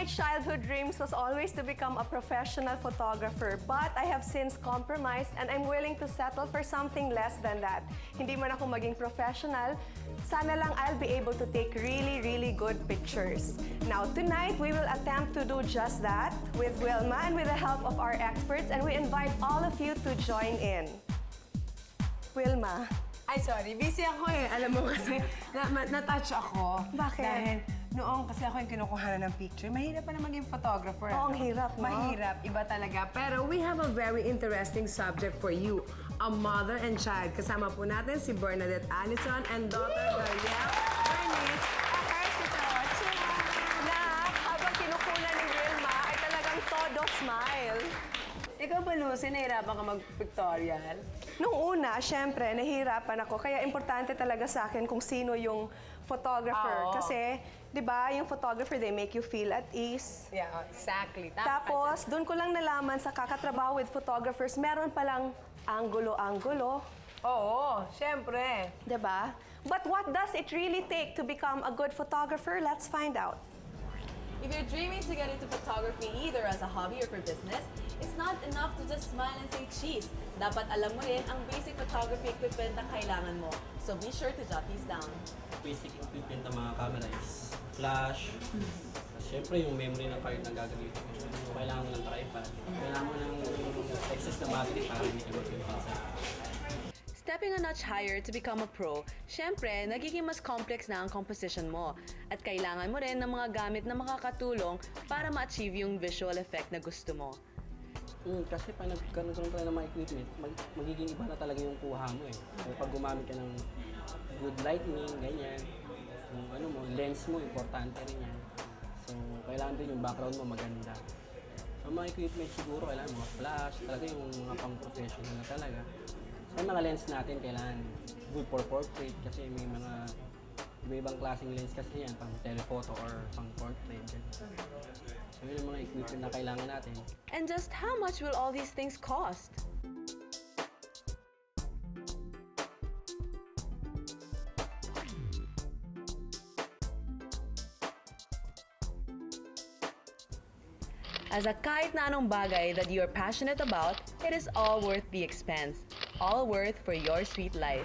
my childhood dreams was always to become a professional photographer, but I have since compromised and I'm willing to settle for something less than that. Hindi man ako maging professional, sana lang I'll be able to take really, really good pictures. Now, tonight, we will attempt to do just that with Wilma and with the help of our experts, and we invite all of you to join in. Wilma. Ay, sorry. Busy ako eh. Alam mo kasi, na-touch ako. Bakit? Dahil noong kasi ako yung kinukuhanan ng picture, mahirap pa na maging photographer. Oo, ang hirap, no? Mahirap. Iba talaga. Pero we have a very interesting subject for you. A mother and child. Kasama po natin si Bernadette Allyson and daughter Bernice. Na habang kinukunan ni Wilma ay talagang todo smile. Ikaw ba, Lucy, nahirapan ka mag-pictorial? Nung una, syempre, nahihirapan ako. Kaya importante talaga sa akin kung sino yung photographer. Oo. Kasi, di ba, yung photographer, they make you feel at ease. Yeah, exactly. Tapos, doon ko lang nalaman sa kakatrabaho with photographers, meron palang anggulo-anggulo. Oo, syempre. Di ba? But what does it really take to become a good photographer? Let's find out. If you're dreaming to get into photography either as a hobby or for business, it's not enough to just smile and say cheese. Dapat alam mo rin ang basic photography equipment na kailangan mo. So be sure to jot these down. Basic equipment ng mga camera is flash, siyempre yung memory ng card na gagamitin mo. Kailangan mo ng tripod, kailangan mo ng excess na battery para hindi ka mag-pinsa. Stepping a notch higher to become a pro, syempre, nagiging mas complex na ang composition mo. At kailangan mo rin ng mga gamit na makakatulong para ma-achieve yung visual effect na gusto mo. Kasi pag nagkaroon ka ng mga equipment, magiging iba na talaga yung kuha mo eh. So, pag gumamit ka ng good lighting, ganyan, yung ano mo, lens mo, importante rin yan. So, kailangan din yung background mo maganda. So, mga equipment siguro, kailangan mga flash, talaga yung mga pang-professional na talaga. So, mga lens natin, kailangan good for portrait kasi may mga iba-ibang klaseng lens kasi yan, pang telephoto or pang portrait. So, yun yung mga equipment na kailangan natin. And just how much will all these things cost? As a kahit na anong bagay that you're passionate about, it is all worth the expense. All worth for your sweet life.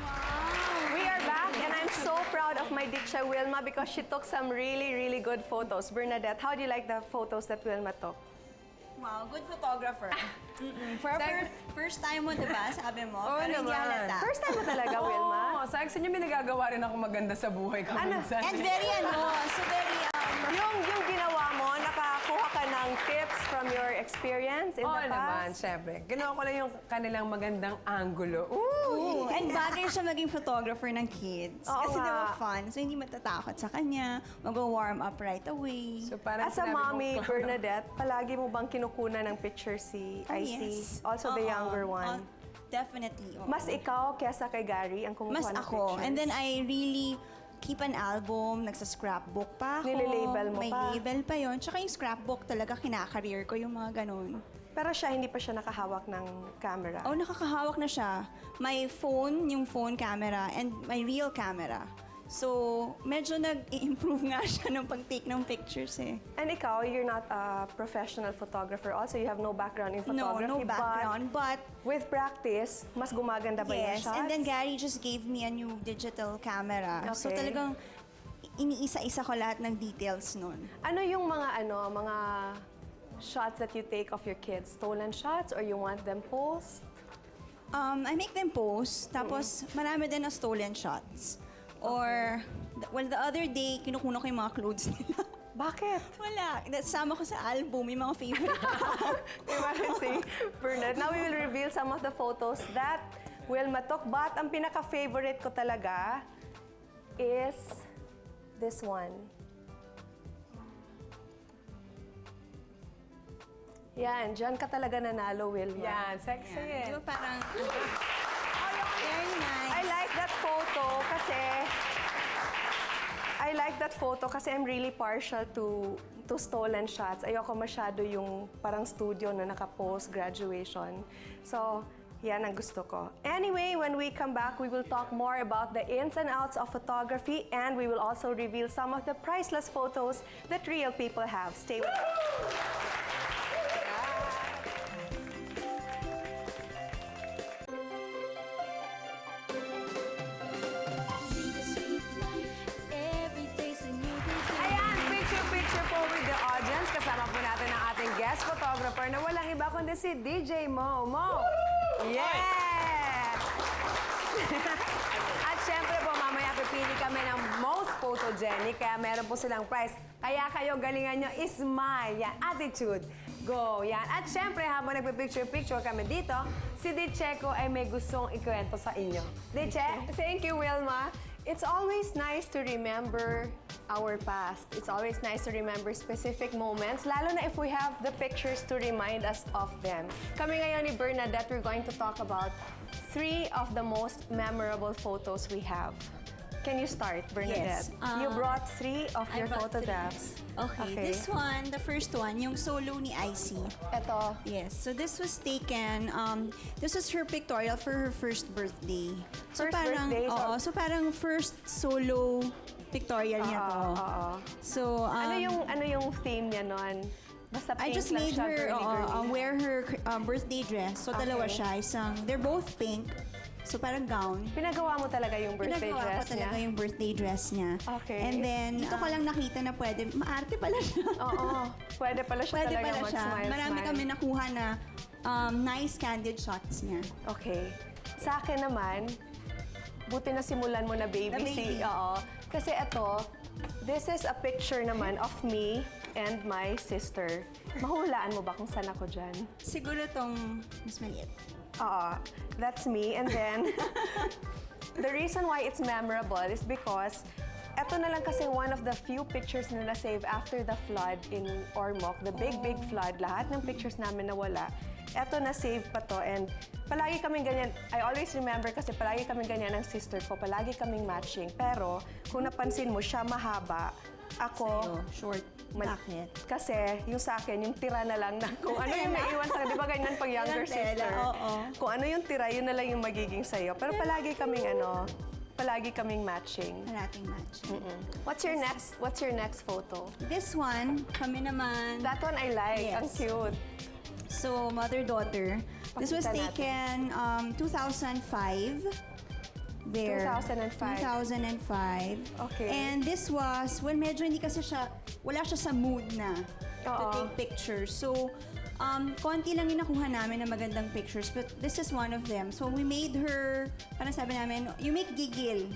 We are back, and I'm so proud of my Diksha Wilma because she took some really, really good photos. Bernadette, how do you like the photos that Wilma took? Wow, good photographer. For first time mo, diba? Sabi mo, pero hindi halata. First time mo talaga, Wilma? Oo, sa akin may nagagawa rin ako maganda sa buhay ko. minsan. And very so very, Yung ginawa mo, nakakuha ka ng tips from your experience in Oo the naman, past? syempre. Ginawa ko lang yung kanilang magandang angulo. Ooh, and bagay siya maging photographer ng kids. Oo Kasi nga. diba fun, so hindi matatakot sa kanya, mag-warm up right away. So, parang As a sinabi mo, mommy, clown. Bernadette, palagi mo bang kinukunan ng picture si IC? Yes. Also the Oo. younger one. Definitely. oo. Mas ikaw kesa kay Gary ang kumukuha Mas ng ako. pictures? And then I really keep an album, nagsa-scrapbook pa ako. Nililabel mo May pa? label pa yon. Tsaka yung scrapbook talaga kinakareer ko yung mga ganun. Pero siya, hindi pa siya nakahawak ng camera. Oh, nakakahawak na siya. May phone, yung phone camera, and my real camera. So, medyo nag-improve nga siya nung pag-take ng pictures eh. And ikaw, you're not a professional photographer also. You have no background in No, photography. no background, but But with practice, mas gumaganda ba yung yes. shots? And then Gary just gave me a new digital camera. So Okay. talagang iniisa-isa ko lahat ng details nun. Ano yung mga shots that you take of your kids? Stolen shots or you want them post? I make them post, tapos marami din na stolen shots. Or, well, the other day, kinukuha ko yung mga clothes nila. Bakit? Wala. Sama ko sa album, yung mga favorite. Imagine si Bernard. Now we will reveal some of the photos that Wilma took. But ang pinaka-favorite ko talaga is this one. Yan, dyan ka talaga nanalo, Wilma. Yan, sexy eh. Di ba parang, very nice. I like that photo kasi I'm really partial to stolen shots. Ayoko masyado yung parang studio na naka-post graduation. So, Yan ang gusto ko. Anyway, when we come back, we will talk more about the ins and outs of photography, and we will also reveal some of the priceless photos that real people have. Stay with us. Ayan, picture-picture po with the audience. Kasama po natin ang ating guest photographer na walang iba kundi si DJ Mo. Mo! Yeah! At syempre po, mamaya pipili kami ng most photogenic, kaya meron po silang prize. Kaya kayo, galingan nyo, smile. Yan, attitude. Go. Yan. At syempre, habang nagpipicture-picture kami dito, si Dicheco ay may gustong ikwento sa inyo. Diche? Thank you, Wilma. It's always nice to remember our past. It's always nice to remember specific moments, lalo na if we have the pictures to remind us of them. Kami ngayon ni Bernadette, we're going to talk about 3 of the most memorable photos we have. Can you start, Bernadette? Yes, You brought 3 of I your brought photographs. 3. Okay, this one, the first one, yung solo ni Icy. Ito. Yes, so this was taken, this was her pictorial for her first birthday. So First birthday, so- Oo, so parang first solo pictorial niya to. Oo. So, Ano yung theme niya nun? Basta I pink just lang made siya, her girly-girly. wear her birthday dress. So, dalawa Okay. siya. They're both pink. So, parang gown. Pinagawa mo talaga yung birthday Pinagawa dress ko talaga niya? yung birthday dress niya. Okay. And then, dito ko lang nakita na pwede, maarte pala siya. Oo. Pwede pala siya Pwede talaga pala siya. mag-smile. Marami kami nakuha na nice candid shots niya. Okay. Sa akin naman, buti na simulan mo na baby. Na baby. Oo. Kasi ito, this is a picture naman of me and my sister. Mahulaan mo ba kung saan ako dyan? Siguro tong mas maliit. Oo. That's me. And then, the reason why it's memorable is because eto na lang kasi one of the few pictures na na-save after the flood in Ormoc, the big flood, lahat ng pictures namin nawala. Eto na-save pa to and palagi kaming ganyan. I always remember kasi palagi kaming ganyan ng sister ko, palagi kaming matching. Pero kung napansin mo, siya mahaba, ako Short. Bakit? Kasi yung sa akin, yung tira na lang na kung ano yung naiwan sa, di ba ganyan pag younger Walang tela, sister? oo. Kung ano yung tira, yun na lang yung magiging sa'yo. Pero palagi kaming matching. Parating match. What's your next photo? This one, kami naman. That one I like. Yes. Ang cute. So, mother-daughter. This was Pakita natin. taken 2005. There. 2005. 2005. Okay. And this was, when medyo hindi kasi siya, wala siya sa mood na to Oo. take pictures. So, konti lang yung nakuha namin na magandang pictures, but this is one of them. So, we made her, parang sabi namin, you make gigil.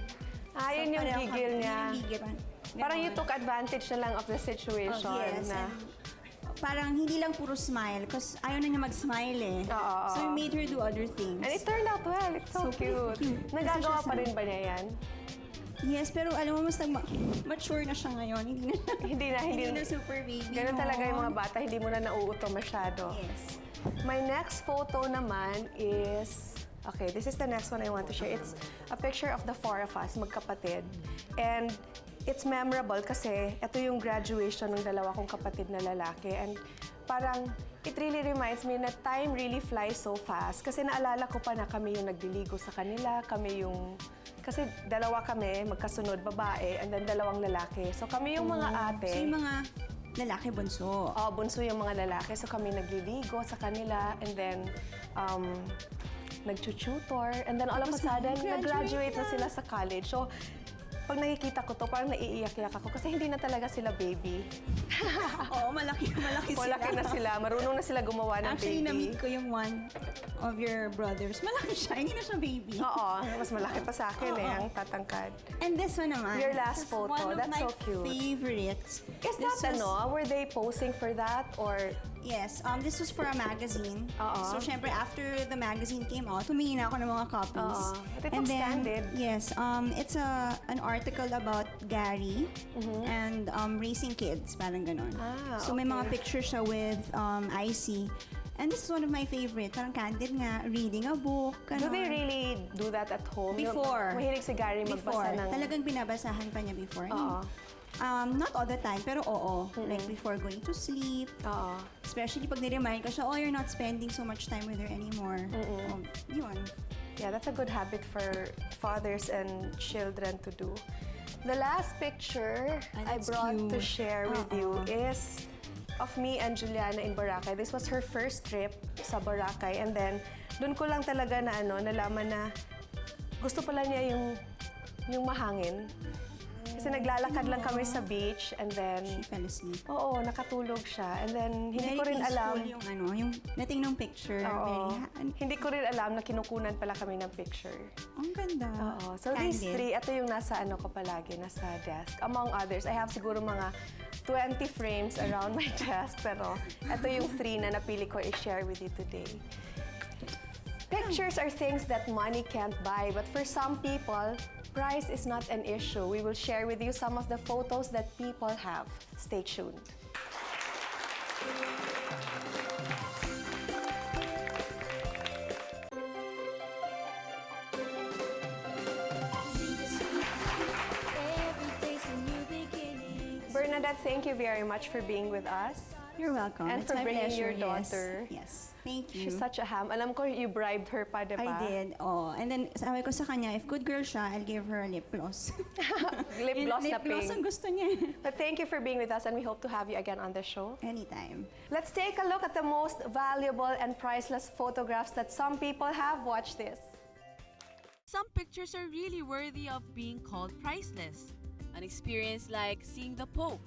Yun yung parang gigil yun niya. yung gigil. Parang you Ganon. took advantage na lang of the situation. Oh, yes. Na, And parang hindi lang puro smile, because ayaw na niya mag-smile eh. Oo. So, we made her do other things. and it turned out well. It's so, So cute. cute. Nagagawa Kasi pa siya rin ba niya yan? Yes, pero alam mo, mas mature na siya ngayon. Hindi na super baby. Ganun no? talaga yung mga bata, hindi mo na nauuto masyado. Yes. My next photo naman is, okay, this is the next one I want to share. It's a picture of the 4 of us, magkapatid. And it's memorable kasi ito yung graduation ng dalawa kong kapatid na lalaki. And parang, it really reminds me na time really flies so fast. Kasi naalala ko pa na kami yung nagliligo sa kanila, kasi dalawa kami, magkasunod, babae, and then dalawang lalaki. So kami yung mga ate. So, yung mga lalaki bunso. Bunso yung mga lalaki. So kami nagliligo sa kanila and then nag-tutor. And then all of a sudden, nag-graduate na sila sa college. So pag nakikita ko to, parang naiiyak-iyak ako kasi hindi na talaga sila baby. Oo, malaki sila. Malaki na sila. Marunong na sila gumawa ng Actually, baby. na-meet ko yung one of your brothers. Malaki siya, hindi na siya baby. Oo, mas malaki pa sa akin ang tatangkad. And this one naman. Your last this is photo, one of that's my so cute. favorites. Is This that was- were they posing for that or Yes, this was for a magazine. Oo. So, syempre, after the magazine came out, humingi na ako ng mga copies. Oo. But it looks candid. Yes, it's an article about Gary and raising kids, parang ganon. So, may mga okay. pictures siya with Icy. And this is one of my favorite. Parang candid nga, reading a book, do ganon. they really do that at home? Before. Mahilig si Gary Before. magbasa ng... Talagang binabasahan pa niya before. Oo. Not all the time, pero oo. Like before going to sleep. Oo. Especially pag niremind ka siya, oh, you're not spending so much time with her anymore. Yun. Yeah, that's a good habit for fathers and children to do. The last picture I that's brought to cute. share with you is of me and Juliana in Boracay. This was her first trip sa Boracay, and then doon ko lang talaga na nalaman na gusto pala niya yung mahangin. Kasi naglalakad lang kami sa beach, and then She fell asleep. oo, nakatulog siya. And then hindi Very ko rin alam. peaceful yung dating ng picture. Oo. Very, Hindi ko rin alam na kinukunan pala kami ng picture. ang ganda. Oo. So these Candid. three, ito yung nasa ko palagi, nasa desk. Among others, I have siguro mga 20 frames around my desk, pero ito yung three na napili ko i-share with you today. Pictures are things that money can't buy, but for some people, price is not an issue. We will share with you some of the photos that people have. Stay tuned. Bernadette, thank you very much for being with us. You're welcome. And It's for my bringing pleasure, your daughter. Yes. Thank you. She's such a ham. Alam ko, you bribed her pa, di ba? I did. Oh, and then sabi ko sa kanya, if good girl siya, I'll give her a lip gloss. Lip gloss na Lip gloss ang pink. gusto niya. But thank you for being with us, and we hope to have you again on the show. Anytime. Let's take a look at the most valuable and priceless photographs that some people have. Watch this. Some pictures are really worthy of being called priceless. An experience like seeing the Pope.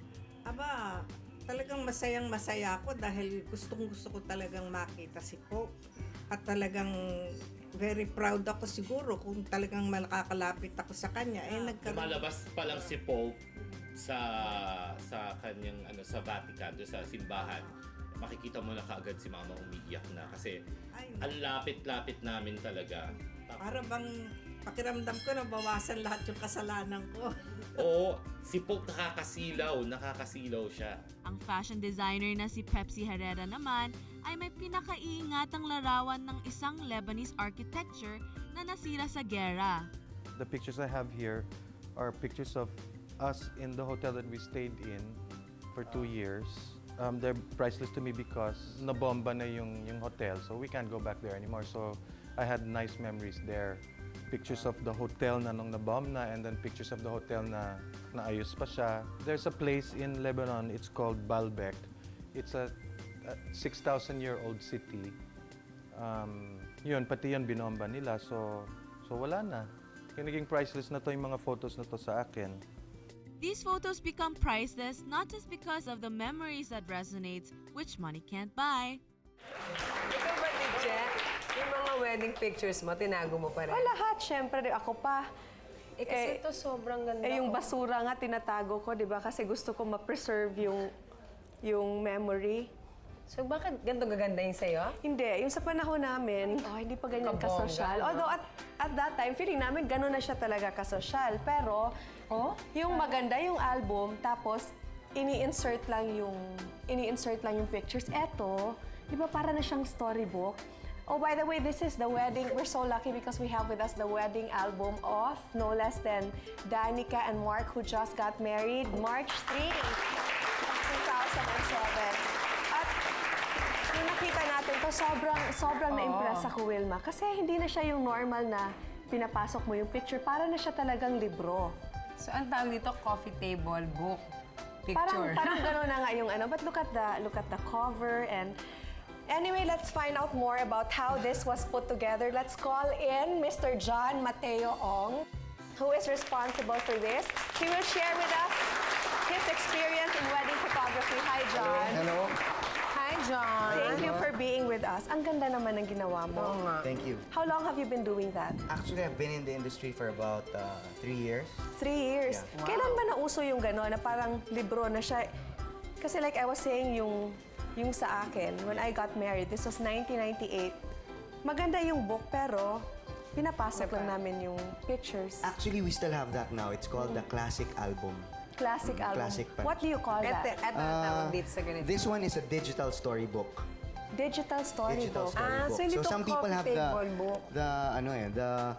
Aba, talagang masayang-masaya ako dahil gustong-gusto ko talagang makita si Pope. At talagang very proud ako siguro kung talagang makakalapit ako sa kanya. Lumalabas pa lang si Pope sa kanyang sa Vatican, doon sa simbahan. Makikita mo na kaagad si Mama umiiyak na kasi Ay, ang lapit-lapit namin talaga. para bang pakiramdam ko na bawasan lahat yung kasalanan ko. Oo, si Pope nakakasilaw siya. Ang fashion designer na si Pepsi Herrera naman ay may pinakaiingatang larawan ng isang Lebanese architecture na nasira sa gera. The pictures I have here are pictures of us in the hotel that we stayed in for 2 years. They're priceless to me because nabomba na yung hotel, so we can't go back there anymore. So I had nice memories there. Pictures of the hotel na nung nabomb na, and then pictures of the hotel na naayos pa siya. There's a place in Lebanon, it's called Baalbek. It's a 6,000-year-old city. Yun, pati yun binomba nila, so wala na. Naging priceless na to yung mga photos na to sa akin. These photos become priceless not just because of the memories that resonates, which money can't buy. Ikaw ba, Tidje? Yung mga wedding pictures mo, tinago mo pa rin? Oh, lahat, syempre. Ako pa. Kasi ito sobrang ganda. Yung basura nga, tinatago ko, di ba? Kasi gusto ko ma-preserve yung memory. So bakit ganito gaganda yung sa'yo? Hindi, yung sa panahon namin, hindi pa ganyan Kabongga, kasosyal. no? Although at that time, feeling namin gano'n na siya talaga kasosyal. Pero, yung maganda yung album, tapos ini-insert lang yung pictures. Eto, di ba para na siyang storybook? Oh, by the way, this is the wedding. We're so lucky because we have with us the wedding album of no less than Danica and Mark, who just got married March 3, 2007. At nung nakita natin to, sobrang na-impress ako, Wilma. Kasi hindi na siya yung normal na pinapasok mo yung picture. Para na siya talagang libro. So ang tawag dito, coffee table book picture. Parang gano'n na nga yung But look at the cover and anyway, let's find out more about how this was put together. Let's call in Mr. John Mateo Ong, who is responsible for this. He will share with us his experience in wedding photography. Hi, John. Hello. Hi, John. Thank you for being with us. Ang ganda naman ng ginawa mo. Oo nga. Thank you. How long have you been doing that? Actually, I've been in the industry for about 3 years. 3 years. Yeah. Kailan ba nauso yung gano'n na parang libro na siya? Kasi like I was saying, yung sa akin, when I got married, this was 1998. Maganda yung book, pero pinapasok lang namin yung pictures. Actually, we still have that now. It's called the Classic Album. Classic album. Classic pa. What do you call Ito that? ang tawag dito sa ganito. This one is a digital storybook. Digital storybook. so hindi to some people coffee have table book. the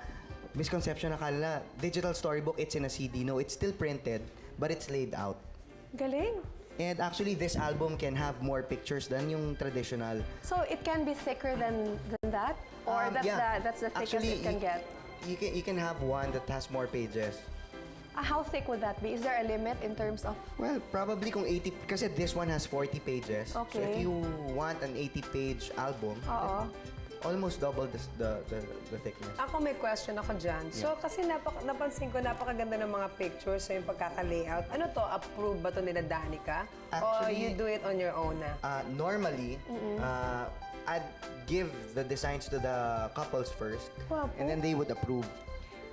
misconception na akala, digital storybook, it's in a CD. No, it's still printed, but it's laid out. Galing. And actually, this album can have more pictures than yung traditional. So it can be thicker than that? Or that's the thickest Actually, it can get? You can have one that has more pages. How thick would that be? Is there a limit in terms of... Well, probably kung 80, kasi this one has 40 pages. So Okay. if you want an 80-page album, Oo. almost double the thickness. Ako may question ako dyan. So, kasi napansin ko, napakaganda ng mga pictures, so yung pagkaka-layout. Ano to, approve ba to nila Danica? Or Actually, you do it on your own na? Normally, I'd give the designs to the couples first, and then they would approve.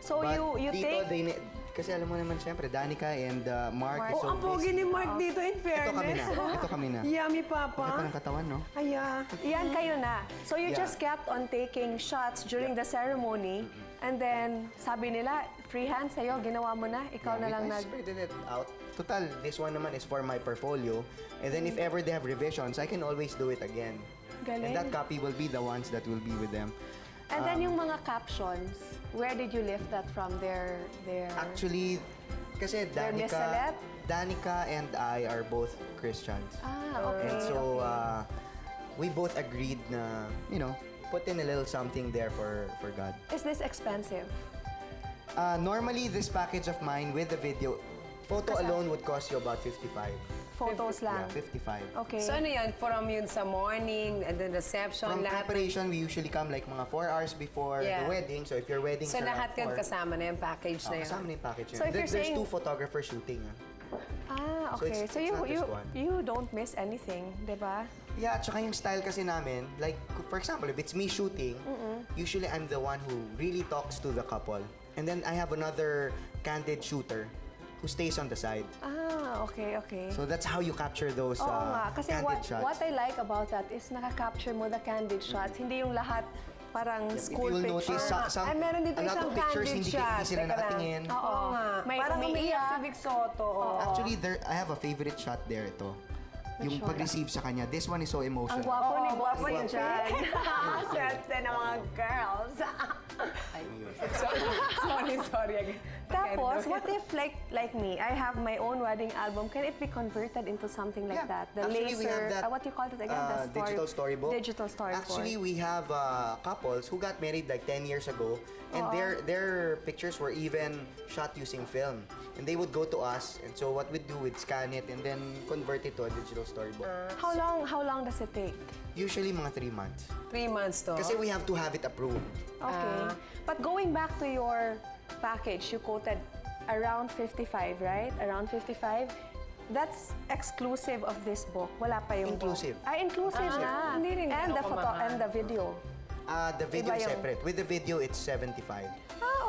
So But you dito, take... kasi alam mo naman siyempre, Danica and Mark is Oh, ang pogi ni Mark dito, in fairness. Ito kami na. Yummy, Ito pa Papa. ng katawan, no? Aya. Yan kayo na. So you Yeah. just kept on taking shots during the ceremony and then sabi nila, freehand sa'yo, ginawa mo na, ikaw na lang I nag... spreaded it out. Total, this one naman is for my portfolio. And then if ever they have revisions, I can always do it again. Galing. And that copy will be the ones that will be with them. And then yung mga captions, where did you lift that from? Their Actually, kasi They're misaled? Danica and I are both Christians. okay. And so, we both agreed na, put in a little something there for God. Is this expensive? Normally, this package of mine with the video, photo alone would cost you about 55. Photos lang? Yeah, 55. Okay. So ano yan? From yun sa morning, and then reception, From lahat? preparation, we usually come like mga 4 hours before Yeah. the wedding. So if your wedding's So around lahat yun 4, kasama na yung package na yun? kasama na yung package yun. So if you're There's saying- 2 photographers shooting. So okay. it's So not just one. you don't miss anything, di ba? Yeah, tsaka yung style kasi namin, like, for example, if it's me shooting, usually I'm the one who really talks to the couple. And then I have another candid shooter who stays on the side. Okay. So that's how you capture those Oo nga. Kasi candid shots. what I like about that is nakaka-capture mo the candid shots. Hindi yung lahat parang If school you'll picture. notice, Ay, meron dito a lot isang of pictures candid hindi shot. sila Teka lang. nakatingin. Oo nga. May Parang umiiyak umiiyak. si Vic Soto. Oo. Actually, I have a favorite shot there, ito. Yung one? pag-receive sa kanya. This one is so Ang emotional. gwapo ni Oo, Boss gwapo yun dyan. Swerte ng mga girls. sorry. Again. Tapos, what if like me, I have my own wedding album, can it be converted into something like that? The Actually, we have laser, that, what do you call it again? The digital storybook. Digital storybook. Actually, we have couples who got married like 10 years ago, and their pictures were even shot using film. And they would go to us, and so what we'd do, we'd scan it and then convert it to a digital storybook. How long does it take? Usually mga 3 months. 3 months to. Kasi we have to have it approved. Okay. But going back to your package, you quoted around 55, right? Around 55. That's exclusive of this book. Wala pa yung Inclusive. book. Inclusive na. Hindi rin And the ganun photo kamahal. and the video. The video Iba is yung- separate. With the video, it's 75.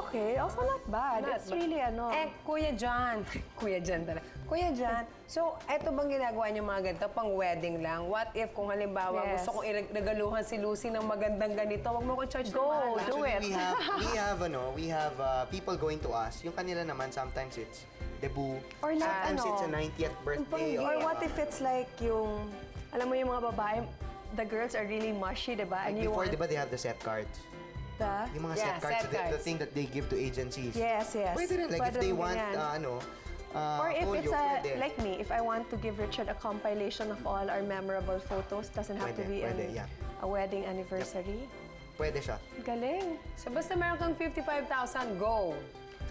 Okay. Also not bad. Not It's bad. really ano. Kuya John. Kuya John talaga. Kuya John, so eto bang ginagawa niyo mga ganito pang wedding lang? What if kung halimbawa Yes. gusto kong iregaluhan si Lucy ng magandang ganito, wag mo ko charge ng mahal. Do it. We have people going to us. Yung kanila naman, sometimes it's debut. Or not, Sometimes ano, it's a 90th birthday. Or what if it's like yung, alam mo yung mga babae, the girls are really mushy, diba? And you Before, want di ba, they have the set cards? the... Yung mga Yeah, set cards, set the cards. thing that they give to agencies. Yes. Pwede rin. Like, if Pwede they rin want, ganyan. Or if folio, it's pwede. like me, if I want to give Richard a compilation of all our memorable photos, doesn't have to Pwede, be pwede, yeah. a wedding anniversary. Pwede siya. Galing. So basta meron kang 55,000, go.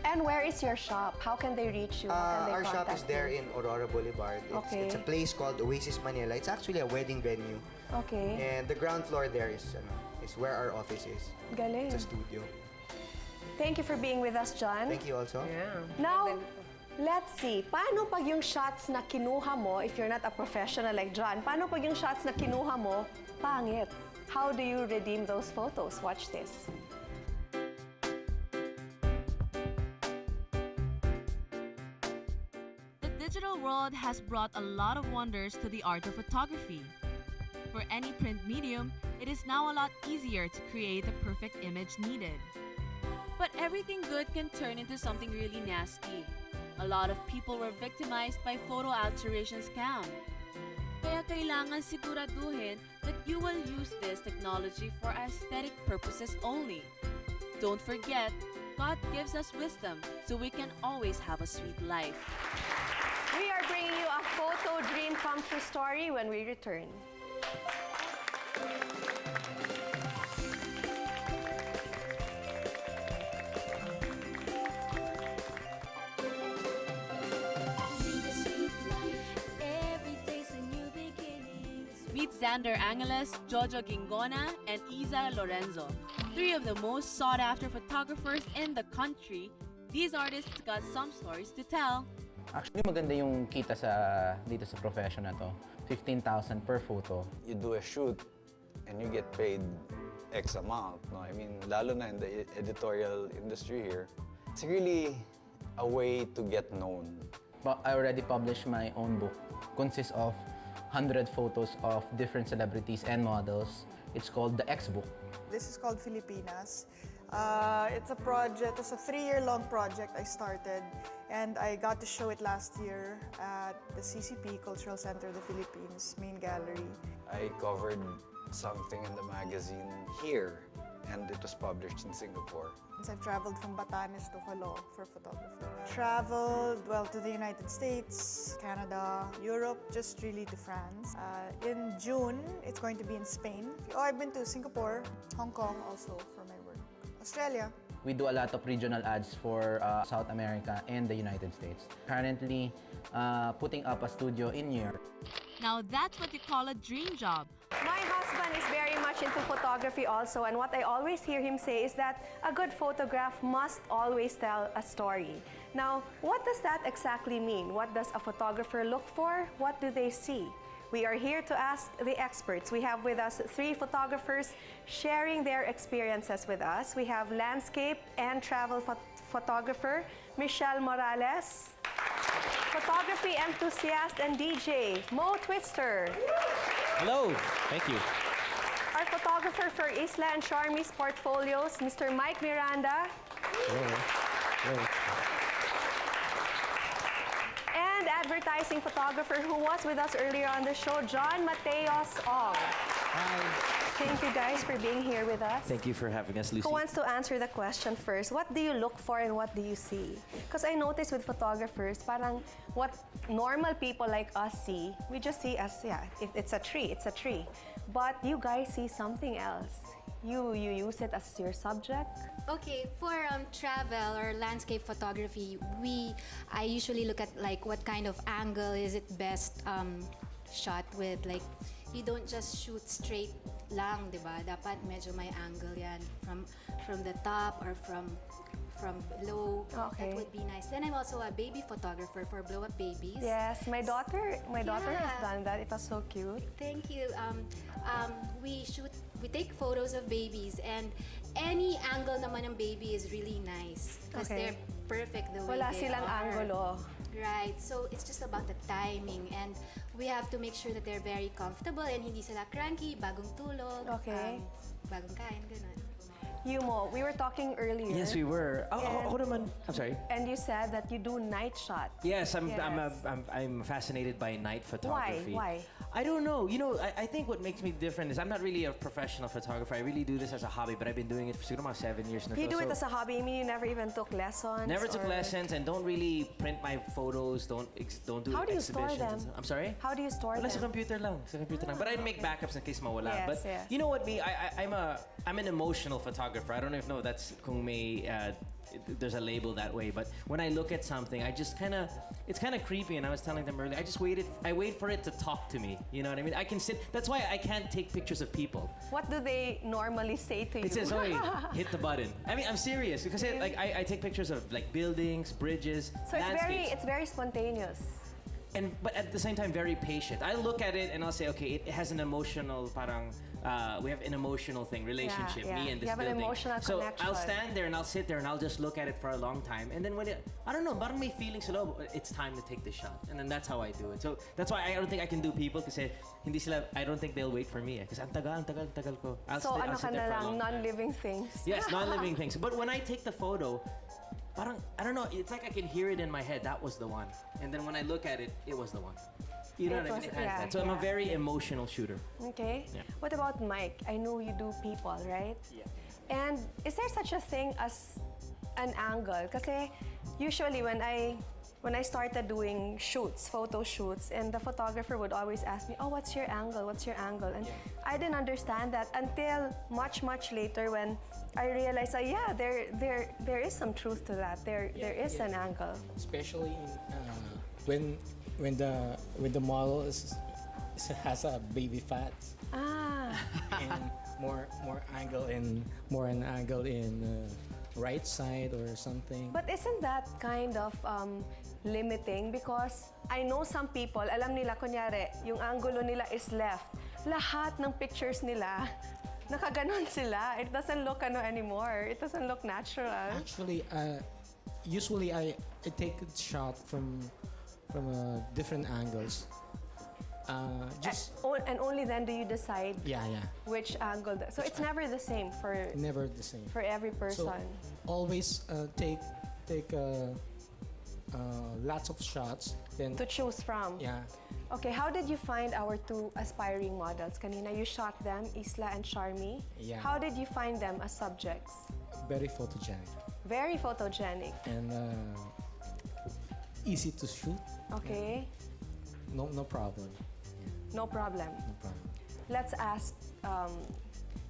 And where is your shop? How can they reach you? How can they Our shop is contact there you? in Aurora Boulevard. Okay. It's a place called Oasis Manila. It's actually a wedding venue. Okay. And the ground floor there is where our office is. Galing. It's a studio. Thank you for being with us, John. Thank you also. Yeah. Now, let's see. Paano pag yung shots na kinuha mo, if you're not a professional like John, paano pag yung shots na kinuha mo, pangit? How do you redeem those photos? Watch this. The digital world has brought a lot of wonders to the art of photography. For any print medium, it is now a lot easier to create the perfect image needed. But everything good can turn into something really nasty. A lot of people were victimized by photo alteration scam. Kaya kailangan siguraduhin that you will use this technology for aesthetic purposes only. Don't forget, God gives us wisdom so we can always have a sweet life. We are bringing you a photo dream come true story when we return. Meet Xander Angeles, Jojo Gingona, and Isa Lorenzo, three of the most sought-after photographers in the country. These artists got some stories to tell. Actually, maganda yung kita dito sa profession na to. 15,000 per photo. You do a shoot and you get paid X amount. No? I mean, lalo na in the editorial industry here, it's really a way to get known. But I already published my own book. Consists of 100 photos of different celebrities and models. It's called The X Book. This is called Filipinas. It's a project, it's a 3-year-long project I started, and I got to show it last year at the CCP, Cultural Center of the Philippines, main gallery. I covered something in the magazine here, and it was published in Singapore. I've traveled from Batanes to Jolo for photography. Traveled, well, to the United States, Canada, Europe, just really to France. In June, it's going to be in Spain. Oh, I've been to Singapore, Hong Kong also for my work. Australia. We do a lot of regional ads for South America and the United States. Currently, putting up a studio in New York. Now that's what you call a dream job. My husband is very much into photography also, and what I always hear him say is that a good photograph must always tell a story. Now, what does that exactly mean? What does a photographer look for? What do they see? We are here to ask the experts. We have with us 3 photographers sharing their experiences with us. We have landscape and travel photographer Michelle Morales, photography enthusiast and DJ Mo Twister. Hello, thank you. Our photographer for Isla and Charmy's portfolios, Mr. Mike Miranda. Hello. Hello. And advertising photographer who was with us earlier on the show, John Mateos Ong. Hi. Thank you guys for being here with us. Thank you for having us, Lucy. Who wants to answer the question first? What do you look for and what do you see? Because I noticed with photographers, parang what normal people like us see, we just see as, yeah, if it's a tree, it's a tree. But you guys see something else. You use it as your subject? Okay, for travel or landscape photography, I usually look at like what kind of angle is it best shot with. Like, you don't just shoot straight lang, di ba? Dapat medyo may angle yan from the top or from below. Okay. That would be nice. Then I'm also a baby photographer for blow-up babies. Yes, my daughter has done that. It was so cute. Thank you. We take photos of babies, and any angle naman ng baby is really nice because Okay. they're perfect the way Wala they silang are. angulo. Right. So it's just about the timing, and we have to make sure that they're very comfortable and hindi sila cranky, bagong tulog, Okay. Bagong kain, ganun. Yumo, we were talking earlier. Yes, we were. Ako naman. I'm sorry. And you said that you do night shots. Yes, I'm Yes. fascinated by night photography. Why? I don't know. You know, I think what makes me different is I'm not really a professional photographer. I really do this as a hobby, but I've been doing it for siguro mga 7 years na to. You do it So, as a hobby. You mean you never even took lessons? never took or- lessons and don't really print my photos. Don't do How do you store exhibitions. them? I'm sorry. How do you store Wala, them? sa computer lang. Sa computer lang. But I make backups in case mawala. Yes, But yes. you know what, me? I'm an emotional photographer. I don't know if that's kung may there's a label that way. But when I look at something, it's kind of creepy. And I was telling them earlier, I wait for it to talk to me. You know what I mean? I can sit. That's why I can't take pictures of people. What do they normally say to you? It says, "Oy, hit the button." I mean, I'm serious because I take pictures of like buildings, bridges, So landscapes. it's very spontaneous. But at the same time, very patient. I look at it and I'll say, okay, it has an emotional, we have an emotional thing, relationship, Yeah, me and this you have an building. emotional so connection. I'll stand there and I'll sit there and I'll just look at it for a long time. And then I don't know, parang may feeling sa loob, it's time to take the shot. And then that's how I do it. So that's why I don't think I can do people kasi I don't think they'll wait for me. Kasi ang tagal ko. So I'll ano ka sit na there for a lang, long time. non-living things. Yes, non-living things. But when I take the photo, parang, I don't know, it's like I can hear it in my head, that was the one. And then when I look at it, it was the one. You know It what I was- mean? It has yeah, that. So I'm a yeah. very emotional shooter. Okay. Yeah. What about Mike? I know you do people, right? Yeah. And is there such a thing as an angle? Kasi usually when I when I started doing shoots, photo shoots, and the photographer would always ask me, "Oh, what's your angle? What's your angle?" And I didn't understand that until much later when I realized, yeah, there is some truth to that. There is an angle. Especially when the model has a baby fat and more angle in right side or something. But isn't that kind of limiting? Because I know some people, alam nila, kunyari, yung angulo nila is left. Lahat ng pictures nila, nakaganon sila. It doesn't look anymore. It doesn't look natural. Actually, usually I take a shot from different angles. And only then do you decide which angle. So it's never the same for every person. So always take lots of shots. Then to choose from. Yeah. Okay, how did you find our two aspiring models? Kanina, you shot them, Isla and Charmy. Yeah. How did you find them as subjects? Very photogenic. Very photogenic. And easy to shoot. Okay. No problem. No problem. Let's ask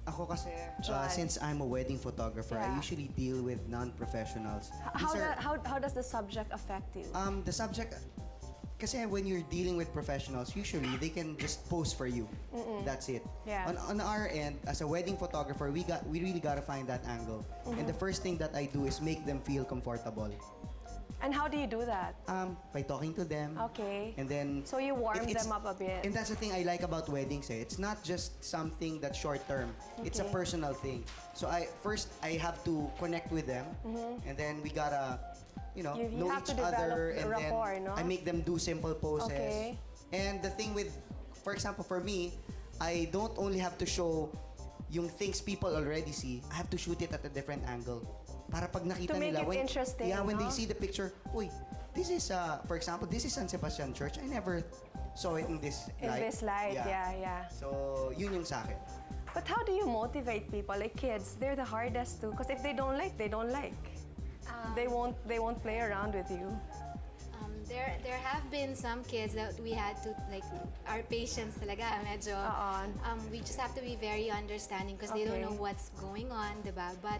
Ako kasi, John. since I'm a wedding photographer, I Yeah. usually deal with non-professionals. How does the subject affect you? The subject, kasi when you're dealing with professionals, usually they can just pose for you. That's it. Yeah. On our end, as a wedding photographer, we really gotta find that angle. And the first thing that I do is make them feel comfortable. And how do you do that? By talking to them. Okay. And then So you warm it's- them up a bit. And that's the thing I like about weddings. It's not just something that's short term. It's a Okay. personal thing. So I have to connect with them, and then we gotta, You know have each to develop other, and rapport, then no? I make them do simple poses. Okay. And the thing with, for example, for me, I don't only have to show yung things people already see. I have to shoot it at a different angle. Para pag nakita To make nila, it interesting, when they no? see the picture, uy, this is, for example, this is San Sebastian Church. I never saw it in this In light. this light, yeah. So, yun yung sa akin. But how do you motivate people, like kids? They're the hardest to, because if they don't like, they don't like. They won't play around with you. There have been some kids that we had to, like, our patience talaga, medyo, we just have to be very understanding because they don't Okay. know what's going on, diba? But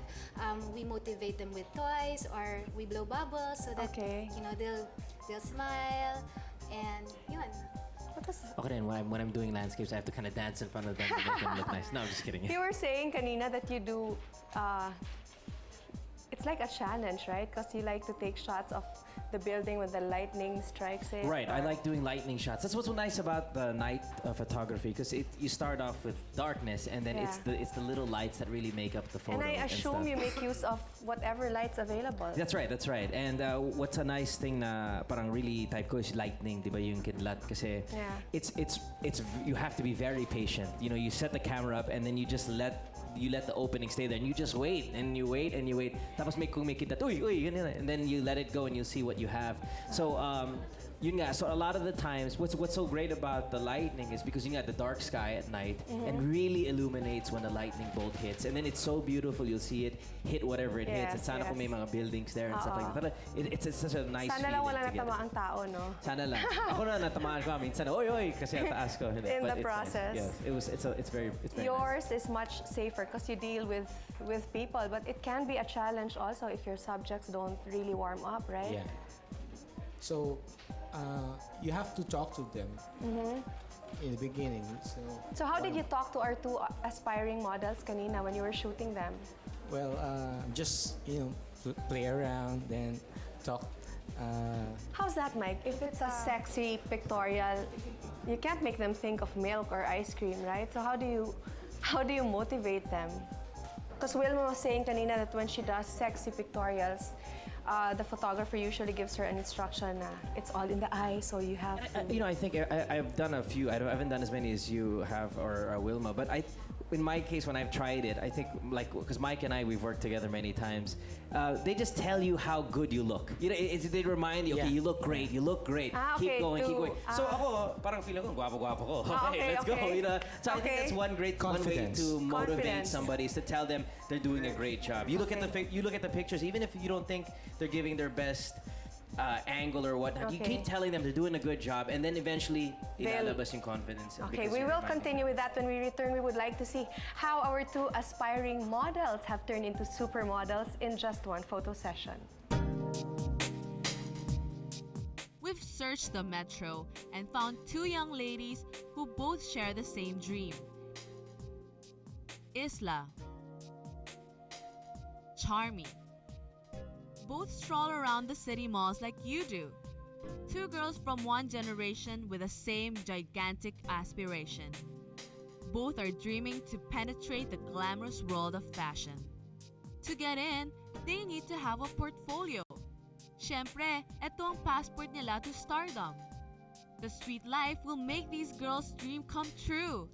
we motivate them with toys or we blow bubbles so that, Okay. they'll smile and yun. Okay, then when I'm doing landscapes, I have to kind of dance in front of them to make them look nice. No, I'm just kidding. You were saying kanina that you do, it's like a challenge, right? Because you like to take shots of the building when the lightning strikes it. Right, I or- like doing lightning shots. That's what's so nice about the night photography because you start off with darkness and then it's the little lights that really make up the photo. And I assume stuff. you make use of whatever lights available. That's right. And what's a nice thing na parang really type ko is lightning, di ba yung kidlat? Kasi it's you have to be very patient. You set the camera up and then you just let the opening stay there and you just wait and you wait and you wait. Tapos kung may kidlat, uy, ganyan, and then you let it go and you see what you have. So yun nga, so a lot of the times, what's so great about the lightning is because you got the dark sky at night and really illuminates when the lightning bolt hits. And then it's so beautiful, you'll see it hit whatever it hits. At sana kung may mga buildings there and stuff like that. It's such a nice Sana lang feeling wala to get. natama ang tao, no? Sana lang. Ako na natamaan ko minsan. Oy, kasi ang taas ko. Hindi. In But the it's process. Nice. Yes, it's very nice. Yours is much safer because you deal with people, but it can be a challenge also if your subjects don't really warm up, right? Yeah. So you have to talk to them in the beginning. So how did you talk to our two aspiring models kanina when you were shooting them? Well, just play around, then talk. How's that, Mike? If it's a sexy pictorial, you can't make them think of milk or ice cream, right? So how do you motivate them? Because Wilma was saying kanina that when she does sexy pictorials, the photographer usually gives her an instruction na it's all in the eye, so you have to... I think I've done a few. I haven't done as many as you have or Wilma, but in my case, when I've tried it, I think because Mike and I, we've worked together many times. They just tell you how good you look. They remind you, okay, you look great. Okay, keep going. So ako, parang feeling ko, guwapo ko. Okay, let's go. So I think that's one way to motivate somebody is to tell them they're doing a great job. You look at the pictures, even if you don't think they're giving their best angle or whatnot. You Okay. keep telling them they're doing a good job, and then eventually, They'll- ilalabas yung confidence. Okay, because we you're will reminding continue with that. When we return, we would like to see how our two aspiring models have turned into supermodels in just one photo session. We've searched the metro and found two young ladies who both share the same dream. Isla, Charmy. Both stroll around the city malls like you do. Two girls from one generation with the same gigantic aspiration. Both are dreaming to penetrate the glamorous world of fashion. To get in, they need to have a portfolio. Siyempre, ito ang passport nila to stardom. The sweet life will make these girls' dream come true.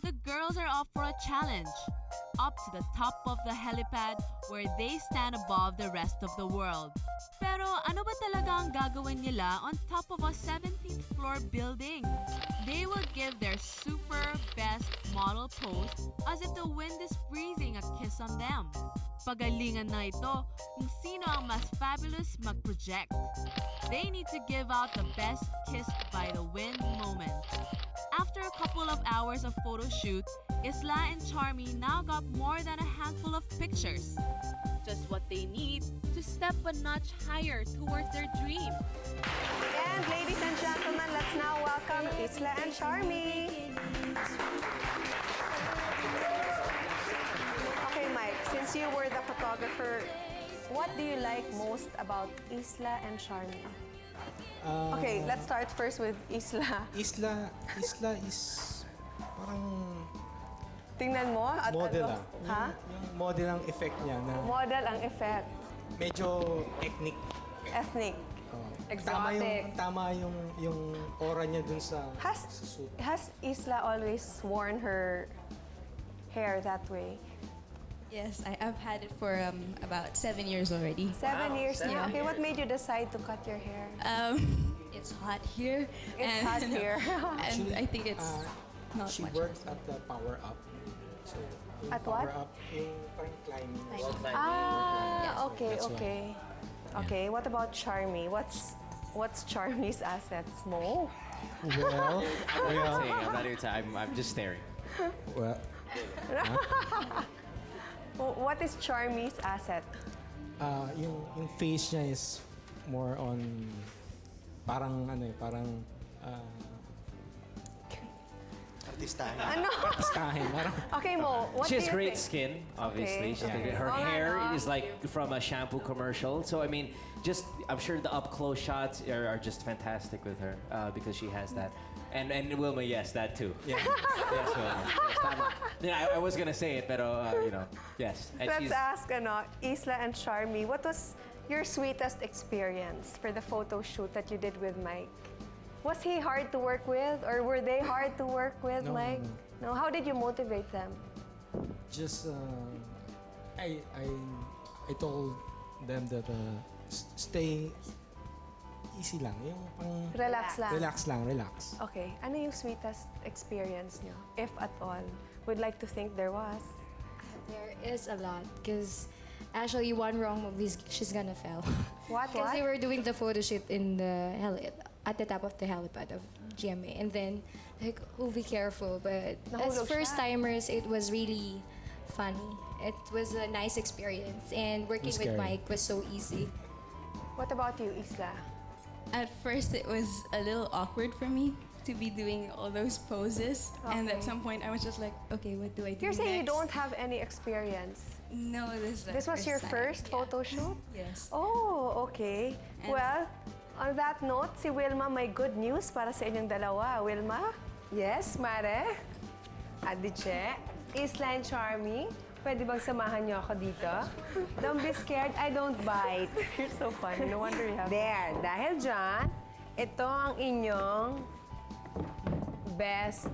The girls are up for a challenge. Up to the top of the helipad where they stand above the rest of the world. Pero ano ba talaga ang gagawin nila on top of a 17th floor building? They will give their super best model pose as if the wind is breezing a kiss on them. Pagalingan na ito kung sino ang mas fabulous mag-project. They need to give out the best kissed by the wind moment. After a couple of hours of photo shoot, Isla and Charmy now got more than a handful of pictures. Just what they need to step a notch higher towards their dream. And ladies and gentlemen, let's now welcome Isla and Charmy. Okay, Mike, since you were the photographer, what do you like most about Isla and Charmy? Okay, let's start first with Isla. Isla is parang Tingnan mo. model lang. Ha? Yung model ang effect niya na Model ang effect. medyo ethnic. Ethnic. Tama yung aura niya dun sa suit. Has Isla always worn her hair that way? Yes, I've had it for about 7 years already. 7 years now. Okay, what made you decide to cut your hair? It's hot here. It's hot here. And I think it's not She much. works at the Power Up. So, yung At Power what? Up, yung parang climbing. Okay, That's okay. Okay, what about Charmy? What's Charmy's assets mo? Well, I'm not even saying. I'm just staring. well, What is Charmy's asset? yung face niya is more on parang Artistahin. Ano? artistahin. Parang, Okay, Mo, what She do has you great think? skin, obviously. Okay. Her Oo nga, hair no? is like from a shampoo commercial. So, I mean, I'm sure the up-close shots are just fantastic with her because she has that. And Wilma, yes, that too. yeah. Yes, Wilma. Yes, tama. Yeah, I was gonna say it, pero, yes. And Let's ask Isla and Charmy, what was your sweetest experience for the photo shoot that you did with Mike? Was he hard to work with, or were they hard to work with, No, Mike? No. How did you motivate them? Just I told them that stay easy lang, yung pang Relax lang. relax. Okay. Ano yung sweetest experience niyo, if at all? We'd like to think there was. There is a lot because actually one wrong move is she's gonna fail. What? Because they were doing the photo shoot in the at the top of the helipad of GMA, and then like, oh, be careful. But as Nahulog first siya. timers, it was really funny. It was a nice experience, and working It's with scary. Mike was so easy. What about you, Isla? At first, it was a little awkward for me to be doing all those poses. And Okay. at some point, I was just like, okay, what do I do You're saying you next? don't have any experience. No, this is the This was your time. first photo shoot? Yes. Oh, okay. And- Well, on that note, si Wilma may good news para sa inyong dalawa. Wilma? Yes, Mare? Adiche? Isla and Charmy? Pwede bang samahan niyo ako dito? Don't be scared, I don't bite. You're so funny. No wonder you have... There, dahil dyan, ito ang inyong best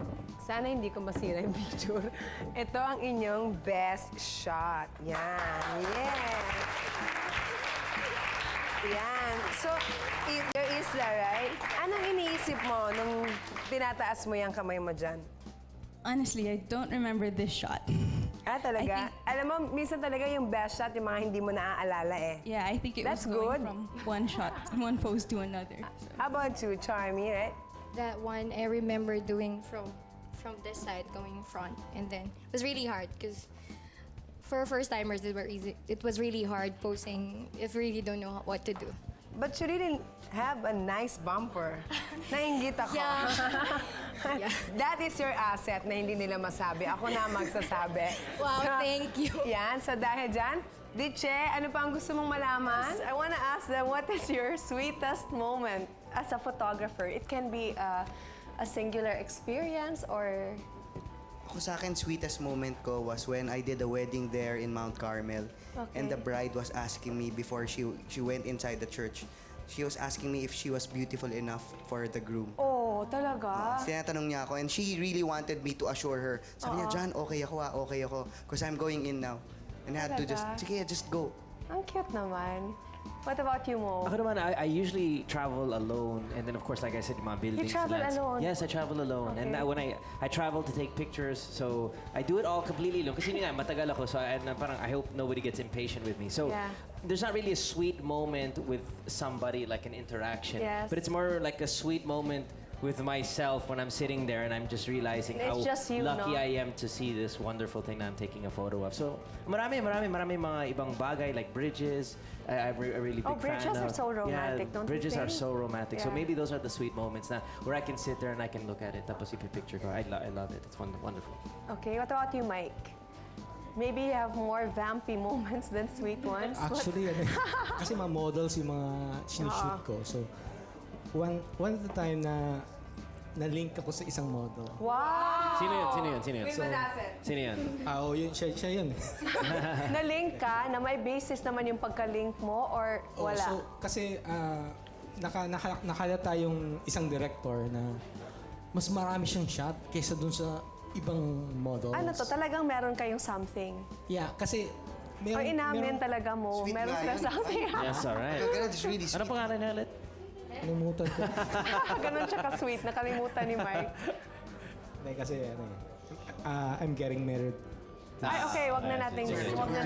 Sana hindi ko masira yung picture. Ito ang inyong best shot. Yan. Yes. Yan. So, your isla, right? Anong iniisip mo nung tinataas mo yung kamay mo dyan? Honestly, I don't remember this shot. Talaga? Alam mo, minsan talaga yung best shot, yung mga hindi mo naaalala eh. Yeah, I think it That's was going good. from one shot, one pose to another. How about you, Charmy, right? That one I remember doing from this side going front, and then it was really hard because for first timers it was really hard posing if you really don't know what to do. But you didn't have a nice bumper. Nainggit ako. Yeah. That is your asset na hindi nila masabi. Ako na magsasabi. Wow, thank you. Yan, so dahil dyan, Diche, ano pa ang gusto mong malaman? I want to ask them, what is your sweetest moment as a photographer? It can be a singular experience or... Ako sa akin, sweetest moment ko was when I did a wedding there in Mount Carmel. Okay. And the bride was asking me before she went inside the church, she was asking me if she was beautiful enough for the groom. Oh, talaga? Tinatanong niya ako and she really wanted me to assure her. Sabi niya, John, okay ako because I'm going in now. And I had to just go. Ang cute naman. What about you, Mo? Ako naman, I usually travel alone, and then of course, like I said, yung mga buildings. travel alone? Yes, I travel alone. Okay. And when I travel to take pictures, so I do it all completely alone. Kasi yun nga, matagal ako, so parang I hope nobody gets impatient with me. So Yeah. there's not really a sweet moment with somebody, like an interaction. Yes. But it's more like a sweet moment with myself when I'm sitting there and I'm just realizing It's how just you, lucky no? I am to see this wonderful thing that I'm taking a photo of. So, marami mga ibang bagay like bridges. I'm a really big fan of. Bridges are so romantic, Yeah, don't you bridges are think? so romantic. So Yeah. maybe those are the sweet moments na where I can sit there and I can look at it. Tapos ipipicture ko. I love it. It's wonderful. Okay, what about you, Mike? Maybe you have more vampy moments than sweet ones. Actually, kasi mga models yung mga sinushoot ko. So, one at a time na-link ako sa isang model. Wow! Sino yun? Queen Madasset. Sino yun? Oo, yun, siya yun. Na-link ka na may basis naman yung pagka-link mo or wala? So, kasi nakalata yung isang director na mas marami siyang shot kaysa dun sa ibang models. Ano to? Talagang meron kayong something? Yeah, kasi Or inamin talaga mo? Sweet Meron nga sila yun. something? Yes, alright. It's really Ano sweet. pangalan niya ulit? Nalimutan ko. Ganun siya ka-sweet. Nakalimutan ni Mike. Hindi, kasi I'm getting married. Ay, okay. Wag na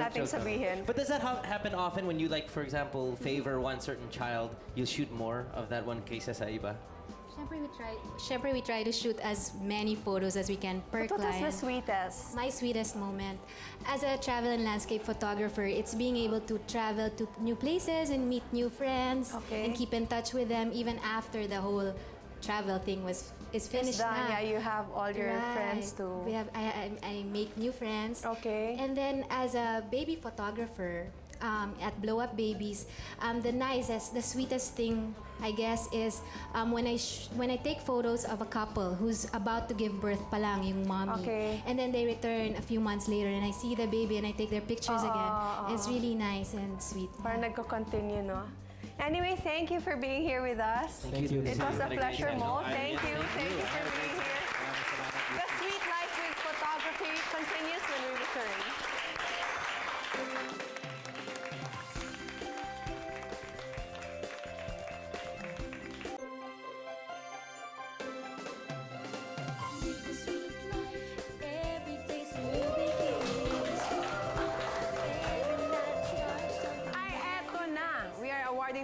nating sabihin. But does that happen often when you, like, for example, favor one certain child, you'll shoot more of that one kaysa sa iba? Syempre we try to shoot as many photos as we can per What was client. the sweetest? My sweetest moment. As a travel and landscape photographer, it's being able to travel to new places and meet new friends Okay. and keep in touch with them even after the whole travel thing is finished It's done. na. Yeah, you have all your friends too. We have I make new friends. Okay. And then as a baby photographer, at Blow Up Babies, the sweetest thing, I guess, is when I take photos of a couple who's about to give birth pa lang, yung mommy. Okay. And then they return a few months later and I see the baby and I take their pictures again. It's really nice and sweet. Parang nagko-continue, no? Anyway, thank you for being here with us. Thank you. It was a pleasure, Mo. Thank Thank you. you. Thank you for being here. The Sweet Life with Photography continues when we return.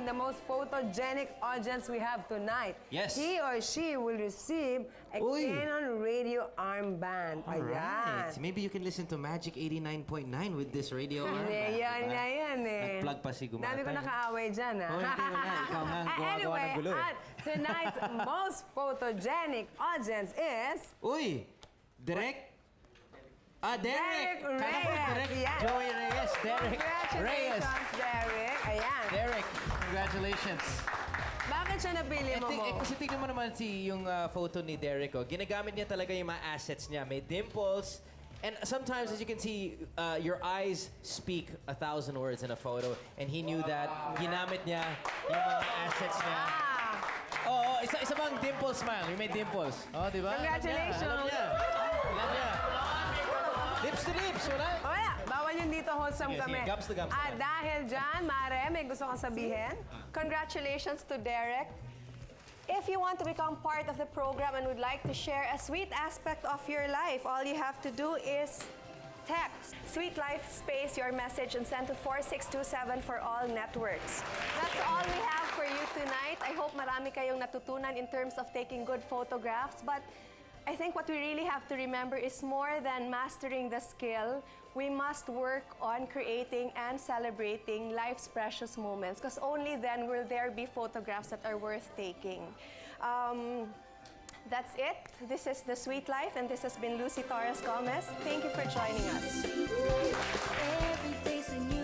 The most photogenic audience we have tonight. Yes. He or she will receive a Uy. Canon radio armband. Ayan. Alright. Maybe you can listen to Magic 89.9 with this radio armband. Yan na yan eh. Nag-plug pa si Gumata. Dami ko nakaaway dyan ah. Oh, hindi mo nga. Ikaw nga ang gumagawa Anyway, ng gulo eh. at tonight's most photogenic audience is... Uy! Derek? Derek! Derek Kala ko Reyes. Derek. Yes. Joey Reyes. Derek Reyes. Congratulations, Derek. Ayan. Derek, congratulations. Bakit siya napili mo mo? Kasi tingnan mo naman yung photo ni Derek. Oh. Ginagamit niya talaga yung mga assets niya. May dimples. And sometimes, as you can see, your eyes speak 1,000 words in a photo. And he knew that. Ginamit niya yung mga assets niya. Oo, isa pang dimple smile. You made dimples. Oh, di ba? Congratulations. Alam niya. Alam niya. Lips to lips, wala? Wala, bawal yun dito, wholesome Sige, kami. sige, gums to gums At naman. dahil dyan, Mare, may gusto kang sabihin? Congratulations to Derek. If you want to become part of the program and would like to share a sweet aspect of your life, all you have to do is text Sweet Life space your message and send to 4627 for all networks. That's all we have for you tonight. I hope marami kayong natutunan in terms of taking good photographs, but I think what we really have to remember is more than mastering the skill, we must work on creating and celebrating life's precious moments, because only then will there be photographs that are worth taking. That's it. This is The Sweet Life, and this has been Lucy Torres-Gomez. Thank you for joining us. Every day's a new